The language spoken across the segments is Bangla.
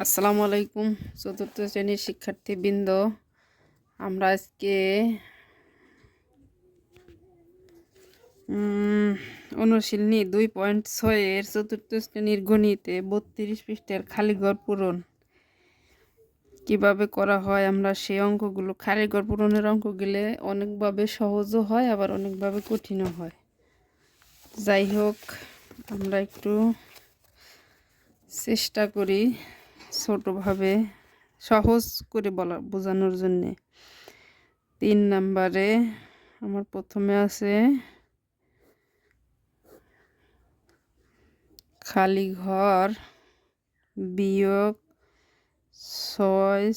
আসসালামু আলাইকুম চতুর্থ শ্রেণীর শিক্ষার্থীবৃন্দ। আমরা আজকে অনুশীলনী 2.6 চতুর্থ শ্রেণীর গণিতে 32 পৃষ্ঠার খালিঘর পূরণ কিভাবে করা হয় আমরা সেই অঙ্কগুলো খালিঘর পূরণের অঙ্কগুলো অনেকভাবে সহজও হয় আবার অনেকভাবে কঠিনও হয়। যাই হোক, আমরা একটু চেষ্টা করি ছোটোভাবে সহজ করে বোঝানোর জন্যে। 3 নম্বরে আমার প্রথমে আছে খালি ঘর বিয়োগ 6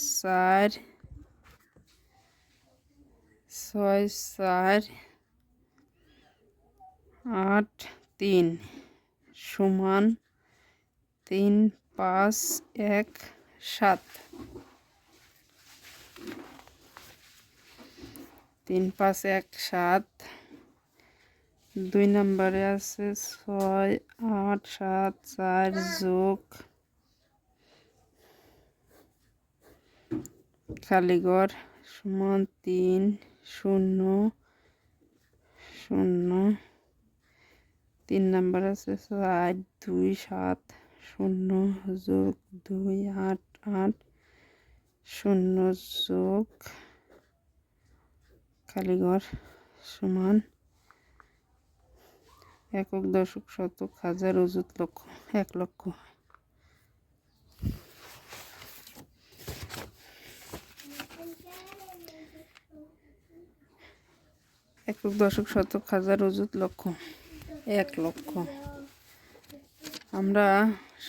4 8 3 সমান 3 5 1 7। 3 5 1 7। 2 নম্বরে আছে 6 8 7 4 যোগ খালিঘর সমান 3 0 0। 3 নম্বর আছে 4 2 7 0 যোগ 2 8 8 0 যোগ খালিঘর সমান একক দশক শতক হাজার অযুত লক্ষ 1 লক্ষ। একক দশক শতক হাজার অযুত লক্ষ 1 লক্ষ। আমরা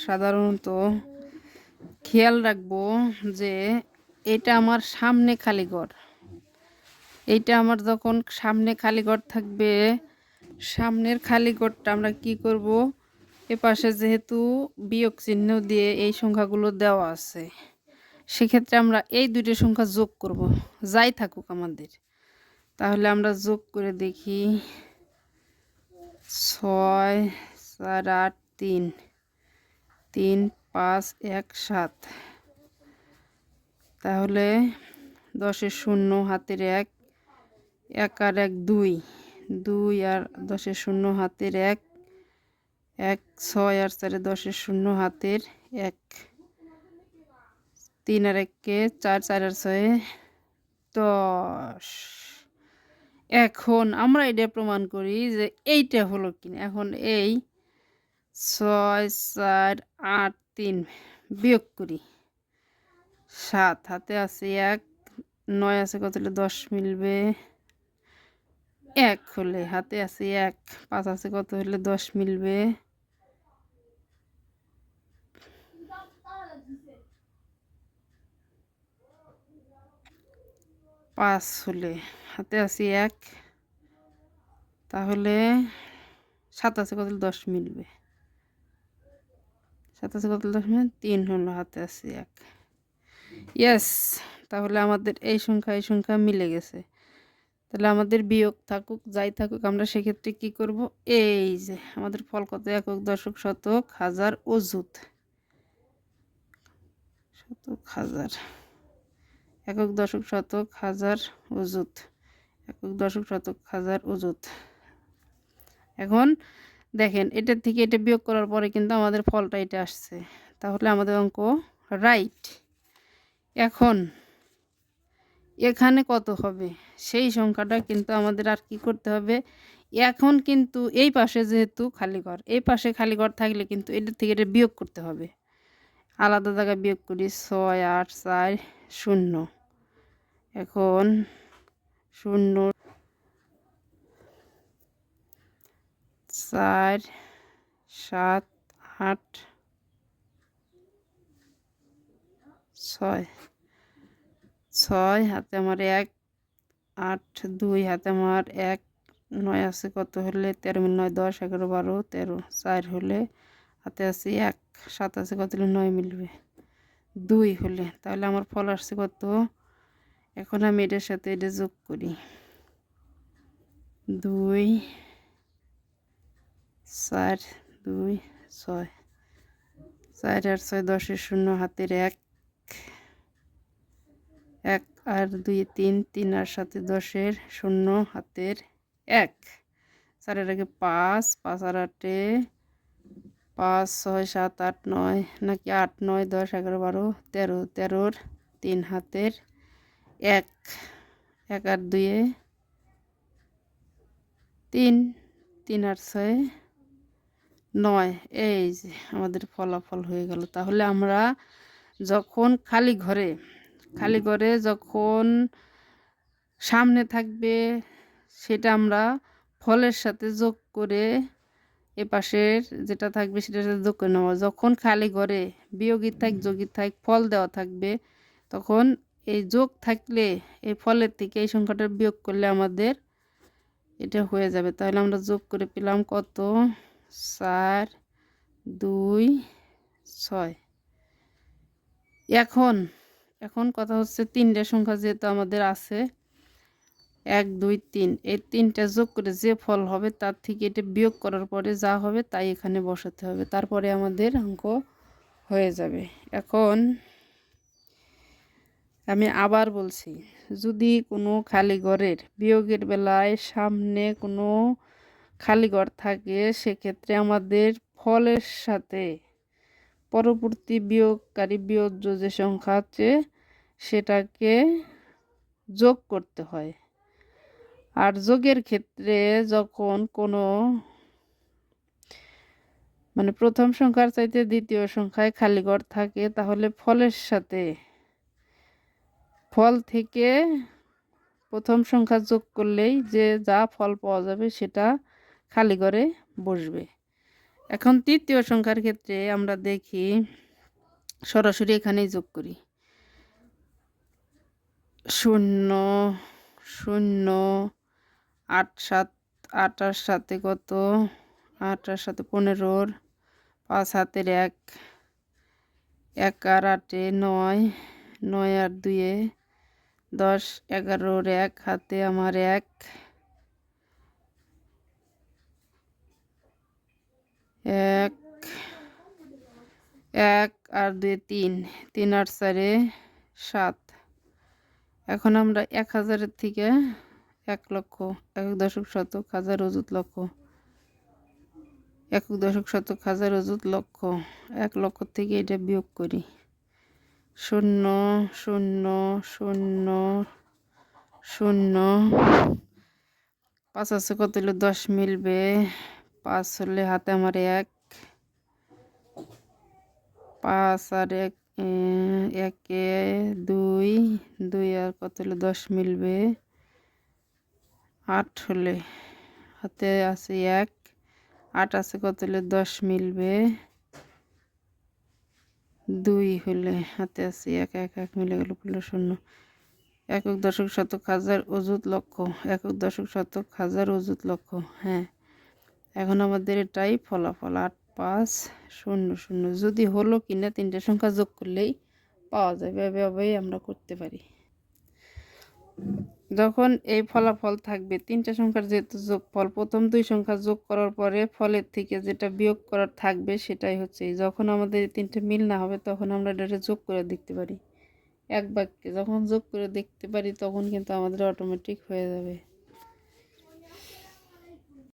সাধারণত খেয়াল রাখবো যে এটা আমার সামনে খালি ঘর, এইটা আমার যখন সামনে খালি ঘর থাকবে, সামনের খালি ঘরটা আমরা কি করব, এপাশে যেহেতু বিয়োগ চিহ্ন দিয়ে এই সংখ্যাগুলো দেওয়া আছে, সেক্ষেত্রে আমরা এই দুইটা সংখ্যা যোগ করব যাই থাকুক আমাদের। তাহলে আমরা যোগ করে দেখি 6 4 8 3 3 5 1 7। তাহলে 10-এর 0 হাতের 1 1 আর 1 2 2 আর 10-এর 0 হাতের 1 1 6 আর 4 10-এর 0 হাতের 1 3 আর 1 কে 4 4 আর 6 10। এখন আমরা এটা প্রমাণ করি যে এইটা হলো কিনা। এখন এই 6 4 8 3 বিয়োগ করি, 7 হাতে আছে 1 9 আছে কত হলে 10 মিলবে, 1 হলে হাতে আছে 1 5 আছে কত হলে 10 মিলবে, 5 হলে হাতে আছে 1, তাহলে 7 আছে কত হলে 10 মিলবে, 7 আছে কত হলে 10 মিলবে, 3 হলো হাতে আছে 1। ইয়েস, তাহলে আমাদের এই সংখ্যা মিলে গেছে। তাহলে আমাদের বিয়োগ থাকুক যাই থাকুক, আমরা সেক্ষেত্রে কি করব, এই যে আমাদের ফল কত, একক দশক শতক হাজার অযুত শতক হাজার, একক দশক শতক হাজার অযুত, একক দশক শতক হাজার অযুত। এখন দেখেন এটার থেকে এটা বিয়োগ করার পরে কিন্তু আমাদের ফলটা এটা আসছে, তাহলে আমাদের অঙ্ক রাইট। এখন এখানে কত হবে সেই সংখ্যাটা কিন্তু আমাদের আর কি করতে হবে, এখন কিন্তু এই পাশে যেহেতু খালি ঘর, এই পাশে খালি ঘর থাকলে কিন্তু এটার থেকে এটা বিয়োগ করতে হবে, আলাদা জায়গায় বিয়োগ করি 6 8 4 0। এখন 0 4 7 8 6 6 হাতে আমার 1 8 2 হাতে আমার 1 9 আছে কত হলে 13 9 10 11 12 13 4 হলে হাতে আছে 1 7 আছে কত হলে 9 মিলবে 2 হলে, তাহলে আমার ফল আসছে কত। এখন আমি এটার সাথে এটা যোগ করি 2 4 2 6 4 আর 6 10 শূন্য হাতের 1 1 আর 2 3 3 আর 7 10 শূন্য হাতের 1 4 এর আগে 5 5 আর 8 5 6 7 8 9 নাকি 8 9 10 11 12 13 13 3 হাতের 1 1 আর 2 3 3 আর 6 9 এই যে আমাদের ফলাফল হয়ে গেল। তাহলে আমরা যখন খালি ঘরে যখন সামনে থাকবে সেটা আমরা ফলের সাথে যোগ করে এপাশের যেটা থাকবে সেটার সাথে যোগ করে নেব। যখন খালি ঘরে বিয়োগী থাক যোগী থাক ফল দেওয়া থাকবে তখন এই যোগ থাকলে এই ফলের থেকে এই সংখ্যাটা বিয়োগ করলে আমাদের এটা হয়ে যাবে। তাহলে আমরা যোগ করে পেলাম কত 4 2 6। এখন কথা হচ্ছে তিনটা সংখ্যা যেহেতু আমাদের আছে 1 2 3 এই তিনটা যোগ করে যে ফল হবে তার থেকে এটা বিয়োগ করার পরে যা হবে তাই এখানে বসাতে হবে, তারপরে আমাদের অঙ্ক হয়ে যাবে। এখন আমি আবার বলছি, যদি কোনো খালি ঘরের বিয়োগের বেলায় সামনে কোনো খালি ঘর থাকে সেক্ষেত্রে আমাদের ফলের সাথে পরবর্তী বিয়োগকারী বিয়োজ্য যে সংখ্যা আছে সেটাকে যোগ করতে হয়। আর যোগের ক্ষেত্রে যখন কোনো প্রথম সংখ্যার চাইতে দ্বিতীয় সংখ্যায় খালি ঘর থাকে তাহলে ফলের সাথে ফল থেকে প্রথম সংখ্যা যোগ করলেই যে যা ফল পাওয়া যাবে সেটা খালি ঘরে বসবে। এখন তৃতীয় সংখ্যার ক্ষেত্রে আমরা দেখি সরাসরি এখানেই যোগ করি 0 0 8 7 8 আর সাথে কত 8 আর সাথে 15 5 হাতের 1 1 আর 8 9 9 আর 2 10 11 1 হাতে আমার 1 1 1 আর 2 3 3 আর 4 7। এখন আমরা 1000-এর থেকে 1 লক্ষ একক দশক শতক হাজার অযুত লক্ষ একক দশক শতক হাজার অযুত লক্ষ 1 লক্ষ থেকে এটা বিয়োগ করি 0 0 0 0 5 আছে কত হলো 10 মিলবে 5 হলে হাতে আমার 1 5 আর 1 1 2 2 আর কত হলো 10 মিলবে 8 হলে হাতে আছে 1 8 আছে কত হলে 10 মিলবে 2 হলে হাতে আছে 1 1 1 মিলে গেল 0 একক দশক শতক হাজার অযুত লক্ষ একক দশক শতক হাজার অযুত লক্ষ। হ্যাঁ, এখন আমাদের এটাই ফলাফল 8 5 0 0। যদি হলো কিনা তিনটে সংখ্যা যোগ করলেই পাওয়া যাবে, এভাবেই আমরা করতে পারি। যখন এই ফলাফল থাকবে তিনটা সংখ্যার যেহেতু যোগফল প্রথম দুই সংখ্যা যোগ করার পরে ফলের থেকে যেটা বিয়োগ করার থাকবে সেটাই হচ্ছে। যখন আমাদের তিনটে মিল না হবে তখন আমরা এটা যোগ করে দেখতে পারি। এক বাক্যে যখন যোগ করে দেখতে পারি তখন কিন্তু আমাদের অটোমেটিক হয়ে যাবে।